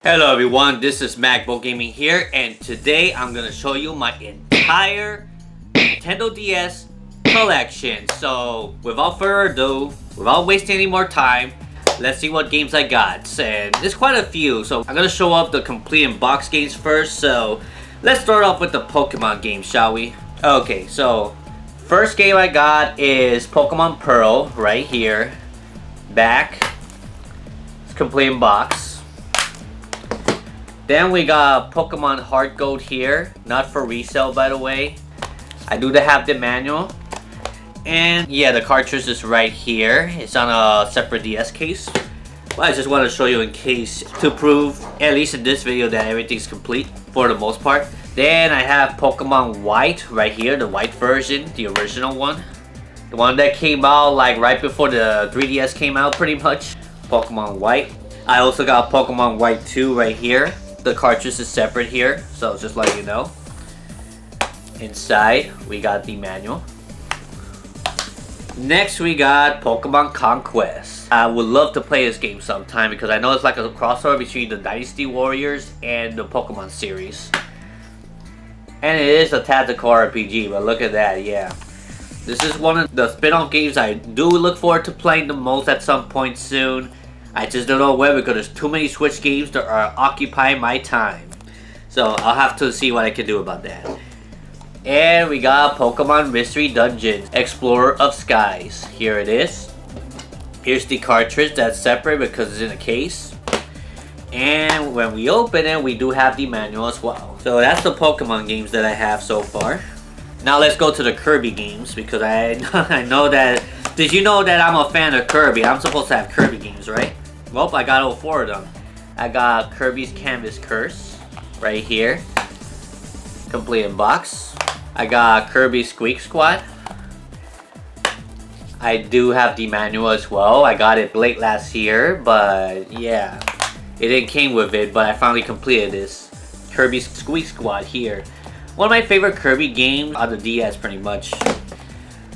Hello everyone, this is Magbo Gaming here, and today I'm gonna show you my entire Nintendo DS collection. So without further ado, without wasting any more time, let's see what games I got. And there's quite a few, so I'm gonna show off the complete in-box games first. So let's start off with the Pokemon games, shall we? Okay, so first game I got is Pokemon Pearl right here. Back. It's complete in box. Then we got Pokemon Heart Gold here, not for resale by the way. I do have the manual. And yeah, the cartridge is right here. It's on a separate DS case. But I just want to show you in case to prove, at least in this video, that everything's complete for the most part. Then I have Pokemon White right here, the white version, the original one. The one that came out like right before the 3DS came out pretty much. Pokemon White. I also got Pokemon White 2 right here. The cartridge is separate here, so just let you know. Inside, we got the manual. Next, we got Pokemon Conquest. I would love to play this game sometime because I know it's like a crossover between the Dynasty Warriors and the Pokemon series. And it is a tactical RPG, but look at that, yeah. This is one of the spin-off games I do look forward to playing the most at some point soon. I just don't know when because there's too many Switch games that are occupying my time. So I'll have to see what I can do about that. And we got Pokemon Mystery Dungeon, Explorer of Skies. Here it is. Here's the cartridge that's separate because it's in a case. And when we open it, we do have the manual as well. So that's the Pokemon games that I have so far. Now let's go to the Kirby games because I know that... Did you know that I'm a fan of Kirby? I'm supposed to have Kirby games, right? Well, I got all 4 of them. I got Kirby's Canvas Curse right here. Complete in box. I got Kirby's Squeak Squad. I do have the manual as well. I got it late last year, but yeah. It didn't came with it, but I finally completed this. Kirby's Squeak Squad here. One of my favorite Kirby games on the DS pretty much.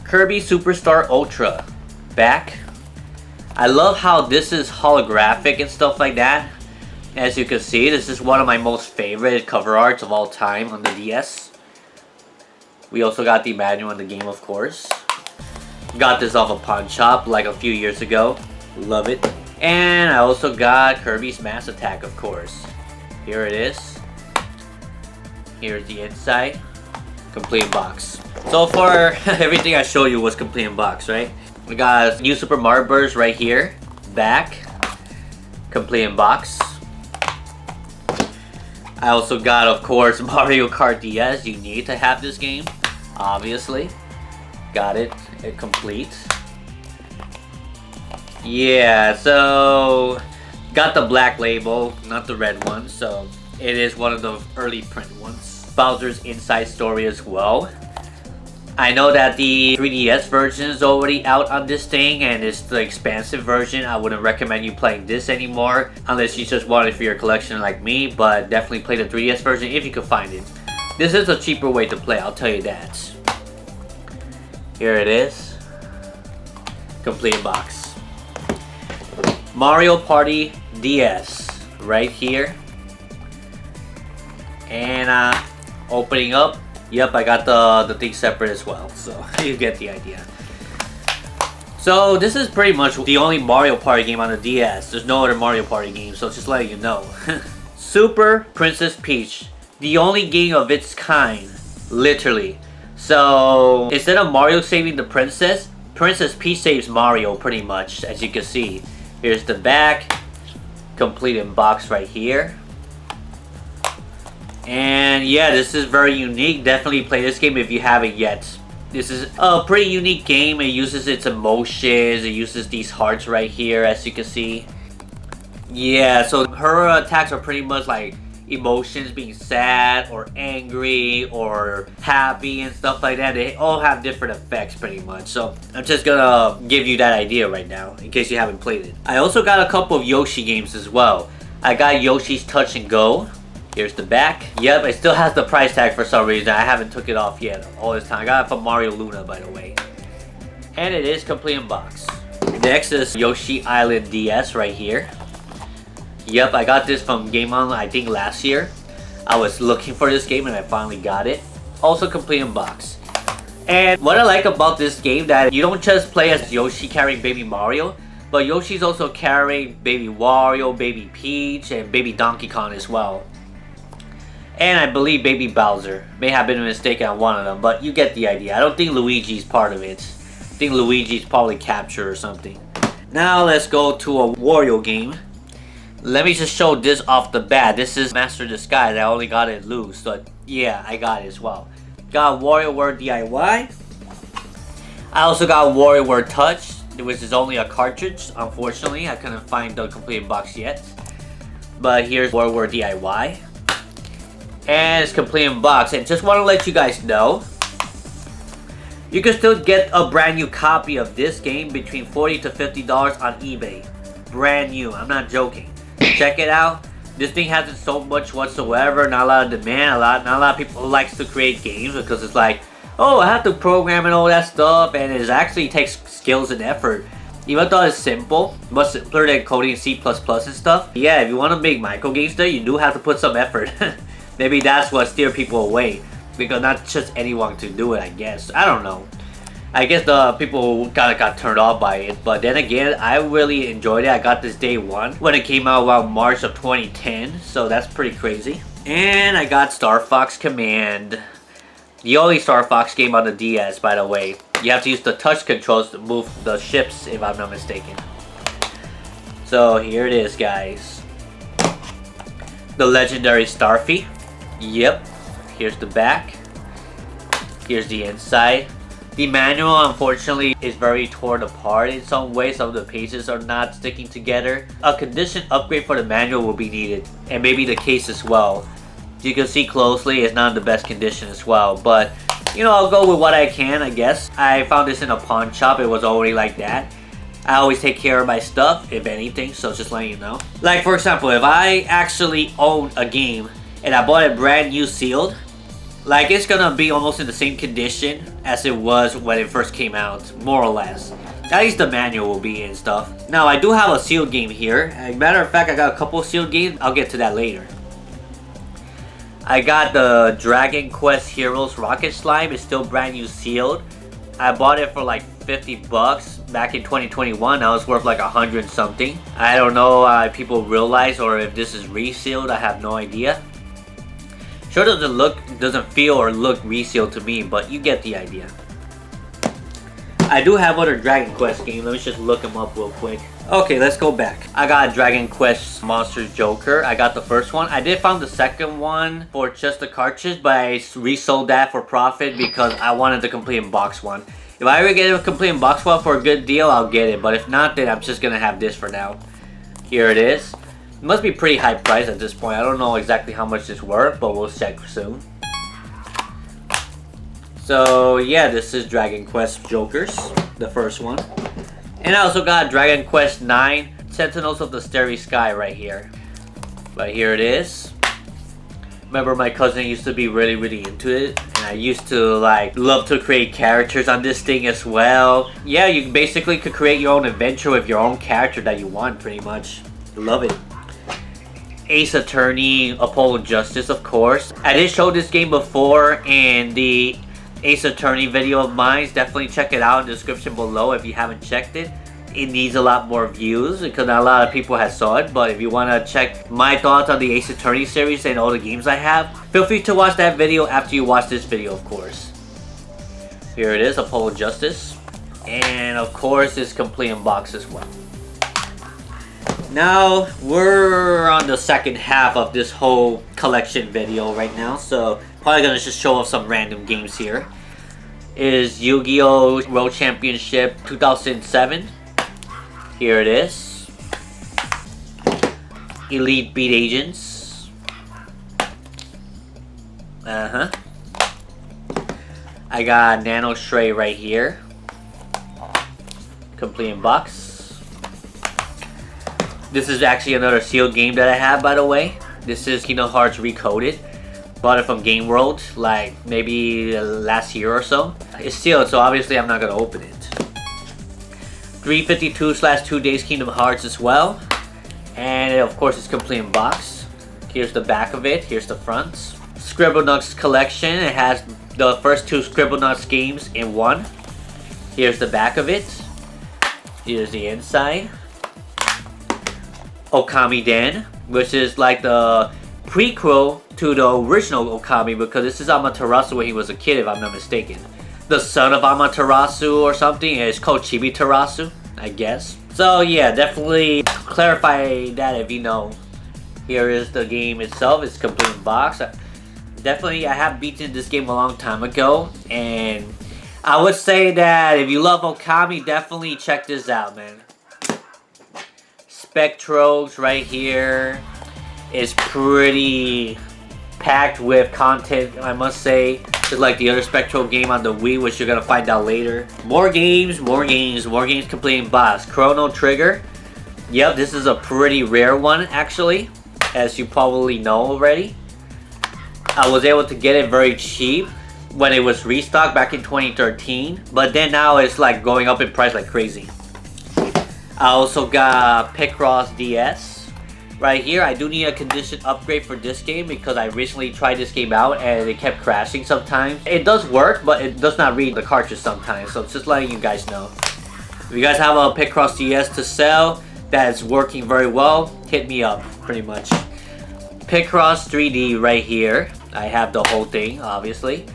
Kirby Superstar Ultra. Back. I love how this is holographic and stuff like that. As you can see, this is one of my most favorite cover arts of all time on the DS. We also got the manual in the game, of course. Got this off a pawn shop like a few years ago. Love it. And I also got Kirby's Mass Attack, of course. Here it is. Here's the inside. Complete box. So far, everything I showed you was complete in box, right? We got New Super Mario Bros. Right here. Back. Complete in box. I also got, of course, Mario Kart DS. You need to have this game, obviously. Got it. Complete. Yeah, so... Got the black label, not the red one. So, it is one of the early print ones. Bowser's Inside Story as well. I know that the 3DS version is already out on this thing and it's the expansive version. I wouldn't recommend you playing this anymore unless you just want it for your collection like me, but definitely play the 3DS version if you can find it. This is a cheaper way to play, I'll tell you that. Here it is. Complete box. Mario Party DS right here. And opening up. Yep, I got the thing separate as well, so you get the idea. So this is pretty much the only Mario Party game on the DS. There's no other Mario Party game, so just letting you know. Super Princess Peach, the only game of its kind, literally. So instead of Mario saving the princess, Princess Peach saves Mario pretty much, as you can see. Here's the back, complete in box right here. And yeah, this is very unique. Definitely play this game if you haven't yet. This is a pretty unique game. It uses its emotions. It uses these hearts right here, as you can see. Yeah, so her attacks are pretty much like emotions, being sad or angry or happy and stuff like that. They all have different effects pretty much. So I'm just gonna give you that idea right now in case you haven't played it. I also got a couple of Yoshi games as well. I got Yoshi's Touch and Go. Here's the back. Yep, it still has the price tag for some reason. I haven't took it off yet all this time. I got it from Mario Luna, by the way. And it is complete in box. Next is Yoshi Island DS right here. Yep, I got this from Game On, I think last year. I was looking for this game and I finally got it. Also complete in box. And what I like about this game that you don't just play as Yoshi carrying Baby Mario, but Yoshi's also carrying Baby Wario, Baby Peach, and Baby Donkey Kong as well. And I believe Baby Bowser. May have been mistaken on one of them, but you get the idea. I don't think Luigi's part of it. I think Luigi's probably captured or something. Now let's go to a Wario game. Let me just show this off the bat. This is Master Disguise. I only got it loose, but yeah, I got it as well. Got WarioWare DIY. I also got WarioWare Touch, which is only a cartridge. Unfortunately, I couldn't find the complete box yet. But here's WarioWare DIY. And it's complete in box. And just want to let you guys know, you can still get a brand new copy of this game between $40 to $50 on eBay. Brand new, I'm not joking. Check it out. This thing hasn't sold much whatsoever. Not a lot of demand. Not a lot of people likes to create games because it's like, oh, I have to program and all that stuff, and it actually takes skills and effort. Even though it's simple, much simpler than coding C++ and stuff. Yeah, if you want to make micro games there, you do have to put some effort. Maybe that's what steer people away, because not just anyone can do it, I guess. I don't know. I guess the people kind of got turned off by it, but then again, I really enjoyed it. I got this day one when it came out around March of 2010, so that's pretty crazy. And I got Star Fox Command. The only Star Fox game on the DS, by the way. You have to use the touch controls to move the ships, if I'm not mistaken. So here it is, guys. The legendary Starfy. Yep. Here's the back. Here's the inside. The manual, unfortunately, is very torn apart in some ways. Some of the pages are not sticking together. A condition upgrade for the manual will be needed, and maybe the case as well. You can see closely, it's not in the best condition as well, but you know, I'll go with what I can, I guess. I found this in a pawn shop. It was already like that. I always take care of my stuff, if anything, so just letting you know. Like, for example, if I actually own a game and I bought it brand new sealed, like, it's gonna be almost in the same condition as it was when it first came out, more or less. At least the manual will be and stuff. Now, I do have a sealed game here. As a matter of fact, I got a couple of sealed games. I'll get to that later. I got the Dragon Quest Heroes Rocket Slime. It's still brand new sealed. I bought it for like 50 bucks back in 2021. Now it's worth like 100 something. I don't know if people realize or if this is resealed. I have no idea. Sure doesn't feel or look resealed to me, but you get the idea. I do have other Dragon Quest games. Let me just look them up real quick. Okay, let's go back. I got Dragon Quest Monster Joker. I got the first one. I did find the second one for just the cartridge, but I resold that for profit because I wanted the complete in box one. If I ever get a complete in box one for a good deal, I'll get it. But if not, then I'm just gonna have this for now. Here it is. It must be pretty high price at this point. I don't know exactly how much it's worth, but we'll check soon. So yeah, this is Dragon Quest Jokers, the first one. And I also got Dragon Quest IX Sentinels of the Starry Sky right here. But here it is. Remember, my cousin used to be really into it, and I used to like love to create characters on this thing as well. Yeah, you basically could create your own adventure with your own character that you want, pretty much. Love it. Ace Attorney, Apollo Justice, of course. I did show this game before in the Ace Attorney video of mine. Definitely check it out in the description below if you haven't checked it. It needs a lot more views because not a lot of people have saw it, but if you want to check my thoughts on the Ace Attorney series and all the games I have, feel free to watch that video after you watch this video, of course. Here it is, Apollo Justice. And of course, it's complete in box as well. Now, we're on the second half of this whole collection video right now, so probably gonna just show off some random games here. Is Yu-Gi-Oh! World Championship 2007. Here it is. Elite Beat Agents. I got Nano Stray right here. Complete in box. This is actually another sealed game that I have, by the way. This is Kingdom Hearts Recoded. Bought it from Game World, like maybe last year or so. It's sealed, so obviously I'm not gonna open it. 352/2 Days Kingdom Hearts as well. And of course it's complete in box. Here's the back of it, here's the front. Scribblenauts collection, it has the first 2 Scribblenauts games in one. Here's the back of it. Here's the inside. Okami Den, which is like the prequel to the original Okami, because this is Amaterasu when he was a kid, if I'm not mistaken. The son of Amaterasu or something, and it's called Chibi-Terasu, I guess. So yeah, definitely clarify that if you know. Here is the game itself, it's complete in box. Definitely, I have beaten this game a long time ago, and I would say that if you love Okami, definitely check this out, man. Spectros right here is pretty packed with content, I must say. Just like the other Spectro game on the Wii, which you're gonna find out later. More games complete in box. Chrono Trigger. Yep, this is a pretty rare one, actually, as you probably know already. I was able to get it very cheap when it was restocked back in 2013, but then now it's like going up in price like crazy. I also got Picross DS right here. I do need a condition upgrade for this game because I recently tried this game out and it kept crashing sometimes. It does work, but it does not read the cartridge sometimes, so it's just letting you guys know. If you guys have a Picross DS to sell that is working very well, hit me up, pretty much. Picross 3D right here. I have the whole thing, obviously.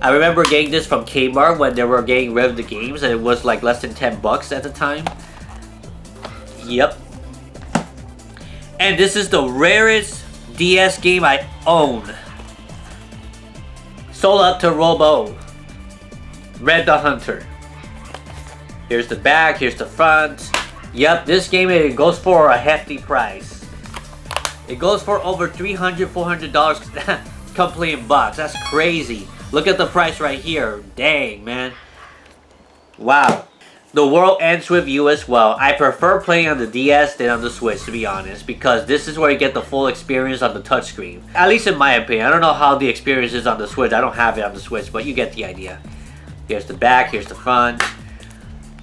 I remember getting this from Kmart when they were getting rid of the games, and it was like less than 10 bucks at the time. Yep. And this is the rarest DS game I own. Sola to Robo. Red the Hunter. Here's the back, here's the front. Yep, this game, it goes for a hefty price. It goes for over $300, $400 complete in box. That's crazy. Look at the price right here. Dang, man. Wow. The world ends with you as well. I prefer playing on the DS than on the Switch, to be honest, because this is where you get the full experience on the touchscreen. At least in my opinion. I don't know how the experience is on the Switch. I don't have it on the Switch, but you get the idea. Here's the back, here's the front.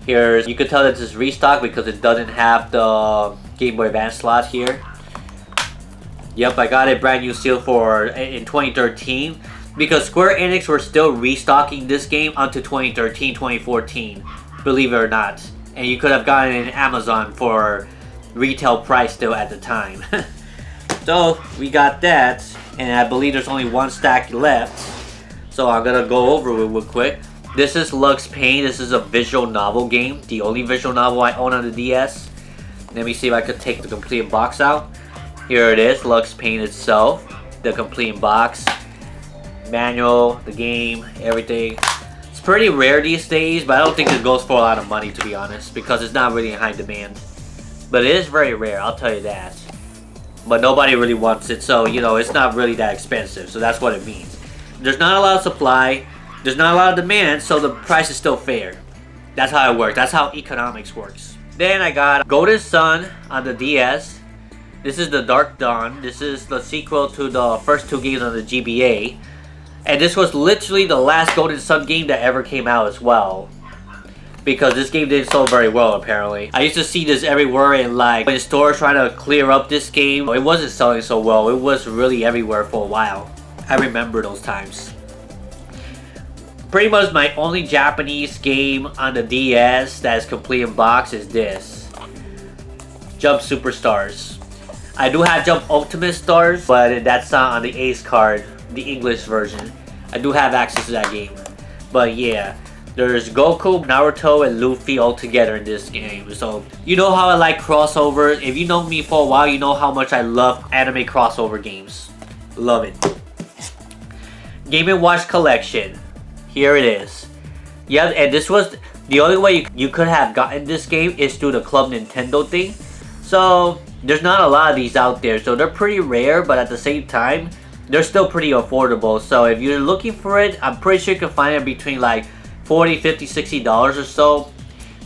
Here's, you can tell that this is restock because it doesn't have the Game Boy Advance slot here. Yep, I got it brand new sealed for in 2013 because Square Enix were still restocking this game until 2013, 2014. Believe it or not. And you could have gotten it in Amazon for retail price still at the time. So, we got that. And I believe there's only one stack left. So, I'm gonna go over it real quick. This is Lux Pain. This is a visual novel game. The only visual novel I own on the DS. Let me see if I could take the complete box out. Here it is, Lux Pain itself. The complete box. Manual, the game, everything. It's pretty rare these days, but I don't think it goes for a lot of money, to be honest, because it's not really in high demand. But it is very rare, I'll tell you that. But nobody really wants it, so, you know, it's not really that expensive, so that's what it means. There's not a lot of supply, there's not a lot of demand, so the price is still fair. That's how it works, that's how economics works. Then I got Golden Sun on the DS. This is the Dark Dawn. This is the sequel to the first 2 games on the GBA. And this was literally the last Golden Sun game that ever came out as well. Because this game didn't sell very well, apparently. I used to see this everywhere in like in stores trying to clear up this game. It wasn't selling so well. It was really everywhere for a while. I remember those times. Pretty much my only Japanese game on the DS that is complete in box is this. Jump Superstars. I do have Jump Ultimate Stars, but that's not on the Ace card, the English version. I do have access to that game. But yeah, there's Goku, Naruto, and Luffy all together in this game. So, you know how I like crossovers. If you know me for a while, you know how much I love anime crossover games. Love it. Game & Watch Collection. Here it is. Yeah, and this was the only way you could have gotten this game is through the Club Nintendo thing. So, there's not a lot of these out there, so they're pretty rare, but at the same time, they're still pretty affordable. So if you're looking for it, I'm pretty sure you can find it between like $40, $50, $60 or so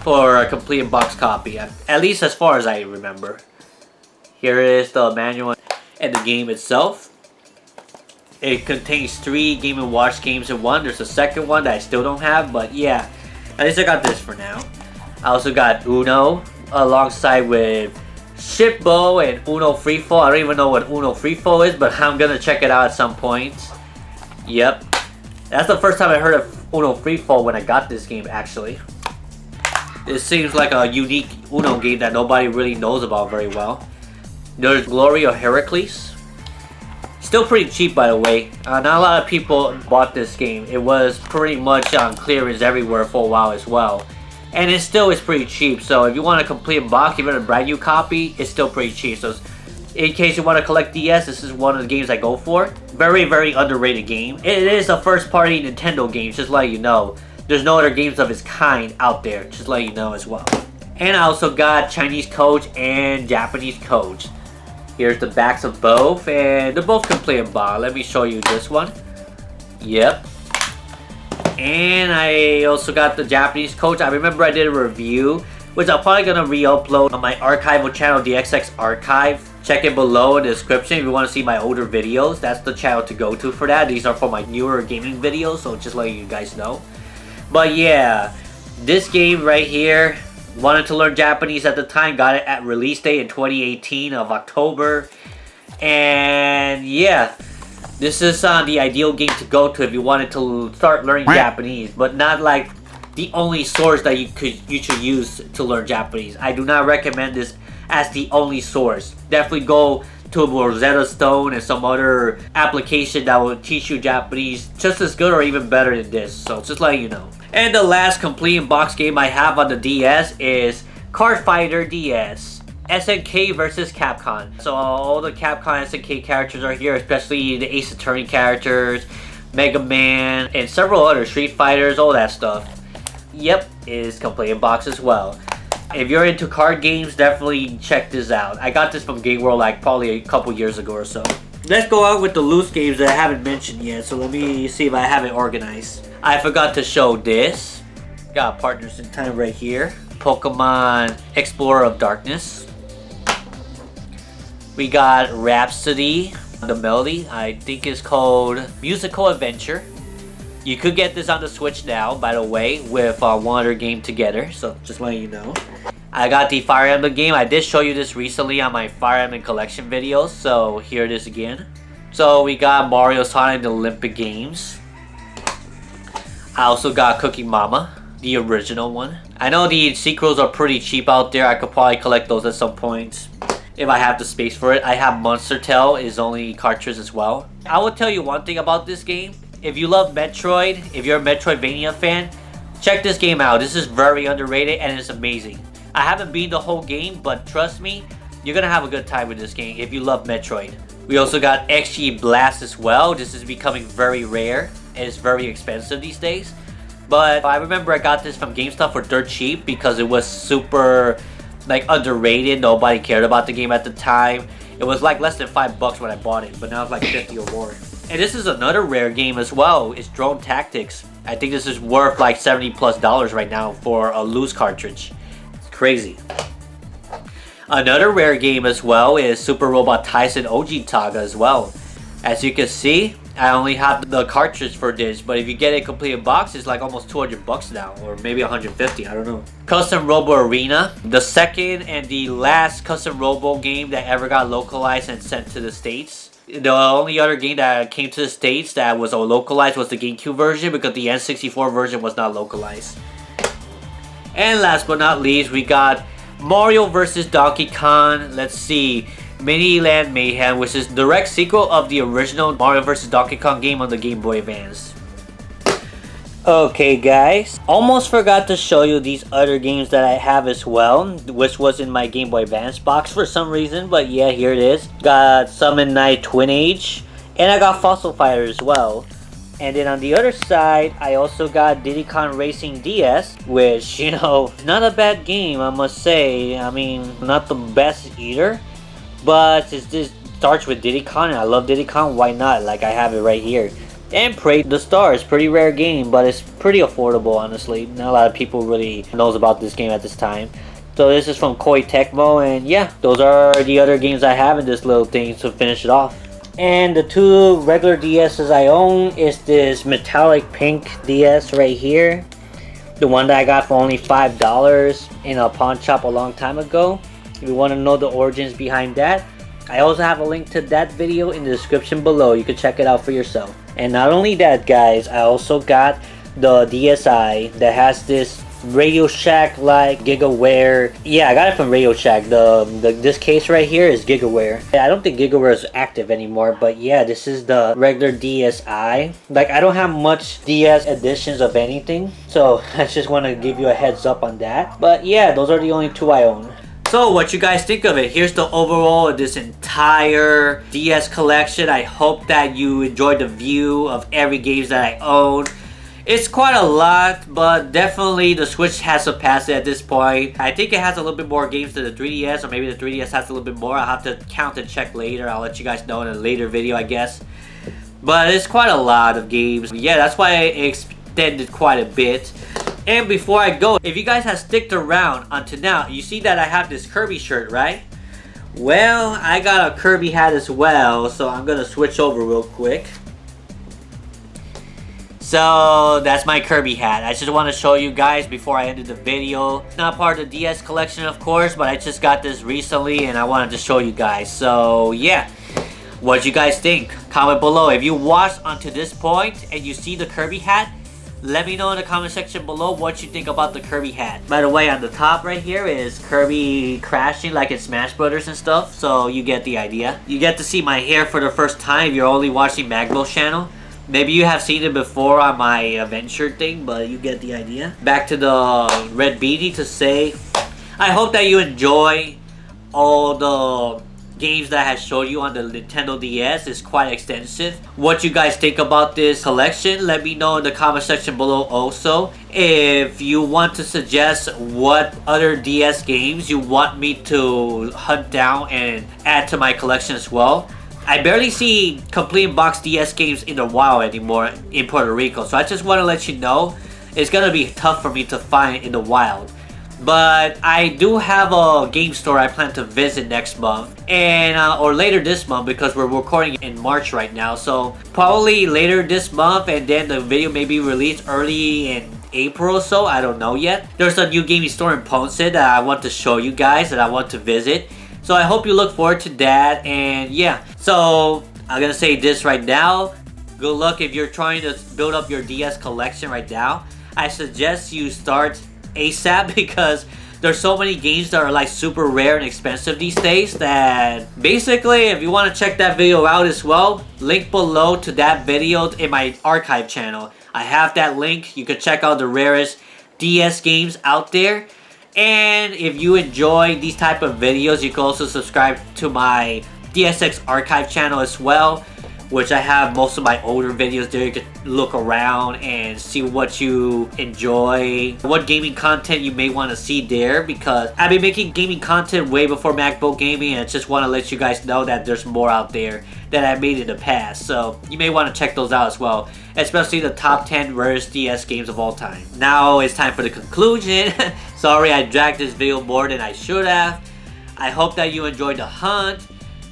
for a complete box copy, at least as far as I remember. Here is the manual and the game itself. It contains 3 Game & Watch games in one. There's a second one that I still don't have, but yeah, at least I got this for now. I also got Uno alongside with Shipbo and Uno Freefall. I don't even know what Uno Freefall is, but I'm gonna check it out at some point. Yep. That's the first time I heard of Uno Freefall when I got this game, actually. It seems like a unique Uno game that nobody really knows about very well. There's Glory of Heracles. Still pretty cheap, by the way. Not a lot of people bought this game. It was pretty much on clearance everywhere for a while as well. And it still is pretty cheap, so if you want a complete box, even a brand new copy, it's still pretty cheap. So in case you want to collect DS, this is one of the games I go for. Very, very underrated game. It is a first party Nintendo game, just let you know. There's no other games of its kind out there, just let you know as well. And I also got Chinese codes and Japanese codes. Here's the backs of both, and they're both complete in box. Let me show you this one. Yep. And I also got the Japanese codes. I remember I did a review, which I'm probably gonna re-upload on my archival channel, the XX Archive. Check it below in the description if you want to see my older videos. That's the channel to go to for that. These are for my newer gaming videos, so just letting you guys know. But yeah, this game right here, wanted to learn Japanese at the time, got it at release date in 2018 of October. And yeah, this is the ideal game to go to if you wanted to start learning Japanese, but not like the only source that you should use to learn Japanese. I do not recommend this as the only source. Definitely go to Rosetta Stone and some other application that will teach you Japanese just as good or even better than this. So just letting you know. And the last complete in-box game I have on the DS is Card Fighter DS. SNK versus Capcom. So all the Capcom SNK characters are here, especially the Ace Attorney characters, Mega Man, and several other Street Fighters, all that stuff. Yep, it is complete in box as well. If you're into card games, definitely check this out. I got this from Game World like probably a couple years ago or so. Let's go out with the loose games that I haven't mentioned yet, so let me see if I have it organized. I forgot to show this. Got Partners in Time right here. Pokemon Explorer of Darkness. We got Rhapsody, the melody, I think it's called Musical Adventure. You could get this on the Switch now, by the way, with one other game together, so just letting you know. I got the Fire Emblem game. I did show you this recently on my Fire Emblem collection videos, so here it is again. So we got Mario Sonic and the Olympic Games. I also got Cooking Mama, the original one. I know the sequels are pretty cheap out there. I could probably collect those at some point if I have the space for it. I have Monster Tail is only cartridge as well. I will tell you one thing about this game. If you love Metroid, if you're a Metroidvania fan, check this game out. This is very underrated and it's amazing. I haven't beaten the whole game, but trust me, you're gonna have a good time with this game if you love Metroid. We also got XG Blast as well. This is becoming very rare and it's very expensive these days. But I remember I got this from GameStop for dirt cheap because it was super like underrated. Nobody cared about the game at the time. It was like less than $5 when I bought it, but now it's like 50 or more. And this is another rare game as well. It's Drone Tactics. I think this is worth like $70+ right now for a loose cartridge. It's crazy. Another rare game as well is Super Robot Tyson OG Taga as well. As you can see, I only have the cartridge for this, but if you get a complete box, it's like almost $200 now, or maybe 150, I don't know. Custom Robo Arena, the second and the last Custom Robo game that ever got localized and sent to the States. The only other game that came to the States that was localized was the GameCube version because the N64 version was not localized. And last but not least, we got Mario vs. Donkey Kong. Let's see. Mini Land Mayhem, which is the direct sequel of the original Mario vs. Donkey Kong game on the Game Boy Advance. Okay guys, almost forgot to show you these other games that I have as well, which was in my Game Boy Advance box for some reason, but yeah, here it is. Got Summon Night Twin Age, and I got Fossil Fighter as well. And then on the other side, I also got Diddy Kong Racing DS, which, you know, not a bad game, I must say. I mean, not the best either, but it just starts with Diddy Kong, and I love Diddy Kong, why not? Like, I have it right here. And Pray the Stars, pretty rare game, but it's pretty affordable, honestly. Not a lot of people really knows about this game at this time. So this is from Koei Tecmo, and yeah, those are the other games I have in this little thing to finish it off. And the two regular DSs I own is this metallic pink DS right here. The one that I got for only $5 in a pawn shop a long time ago. If you want to know the origins behind that, I also have a link to that video in the description below. You can check it out for yourself. And not only that, guys, I also got the DSi that has this Radio Shack like GigaWare. Yeah, I got it from Radio Shack. This case right here is GigaWare. I don't think GigaWare is active anymore, but yeah, this is the regular DSi. Like, I don't have much DS editions of anything, so I just want to give you a heads up on that. But yeah, those are the only two I own. So what you guys think of it? Here's the overall of this entire DS collection. I hope that you enjoyed the view of every games that I own. It's quite a lot, but definitely the Switch has surpassed it at this point. I think it has a little bit more games than the 3DS, or maybe the 3DS has a little bit more. I'll have to count and check later. I'll let you guys know in a later video, I guess. But it's quite a lot of games. Yeah, that's why I extended quite a bit. And before I go, if you guys have sticked around until now, you see that I have this Kirby shirt, right? Well, I got a Kirby hat as well, so I'm gonna switch over real quick. So that's my Kirby hat. I just want to show you guys before I ended the video. It's not part of the DS collection, of course, but I just got this recently and I wanted to show you guys. So yeah, what you guys think? Comment below. If you watched until this point and you see the Kirby hat, let me know in the comment section below what you think about the Kirby hat. By the way, on the top right here is Kirby crashing like in Smash Brothers and stuff, so you get the idea. You get to see my hair for the first time if you're only watching Magbo's channel. Maybe you have seen it before on my adventure thing, but you get the idea. Back to the red beanie to say, I hope that you enjoy all the games that I have showed you on the Nintendo DS. Is quite extensive. What you guys think about this collection, let me know in the comment section below also. If you want to suggest what other DS games you want me to hunt down and add to my collection as well. I barely see complete box DS games in the wild anymore in Puerto Rico, so I just want to let you know it's gonna be tough for me to find in the wild. But I do have a game store I plan to visit next month, and or later this month, because we're recording in March right now. So probably later this month, and then the video may be released early in April or so. I don't know yet. There's a new gaming store in Ponce that I want to show you guys, that I want to visit. So I hope you look forward to that, and yeah. So I'm gonna say this right now. Good luck if you're trying to build up your DS collection right now. I suggest you start ASAP because there's so many games that are like super rare and expensive these days that basically, if you want to check that video out as well, link below to that video in my archive channel. I have that link. You can check out the rarest DS games out there. And if you enjoy these type of videos, you can also subscribe to my DSX archive channel as well, which I have most of my older videos there. You can look around and see what you enjoy, what gaming content you may want to see there, because I've been making gaming content way before Magbo Gaming, and I just want to let you guys know that there's more out there that I made in the past. So you may want to check those out as well, especially the top 10 rarest DS games of all time. Now it's time for the conclusion. Sorry I dragged this video more than I should have. I hope that you enjoyed the hunt.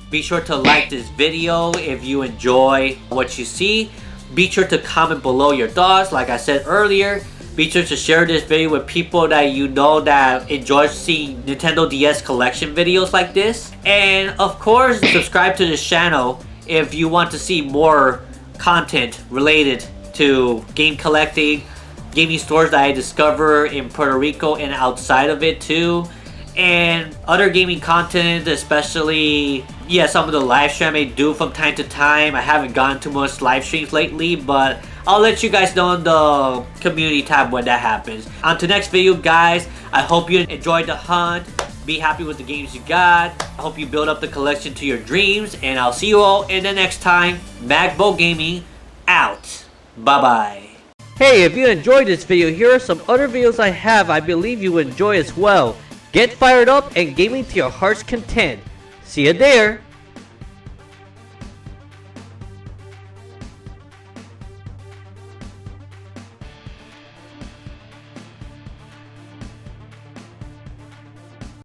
Be sure to like this video if you enjoy what you see. Be sure to comment below your thoughts. Like I said earlier, be sure to share this video with people that you know that enjoy seeing Nintendo DS collection videos like this. And of course, subscribe to this channel if you want to see more content related to game collecting, gaming stores that I discover in Puerto Rico and outside of it too, and other gaming content, especially some of the live stream I may do from time to time. I haven't gone too much live streams lately, but I'll let you guys know in the community tab when that happens. On to next video, guys. I hope you enjoyed the hunt. Be happy with the games you got. I hope you build up the collection to your dreams, and I'll see you all in the next time. Magbo Gaming out. Bye bye. Hey, if you enjoyed this video, here are some other videos I have I believe you enjoy as well. Get fired up and gaming to your heart's content. See you there.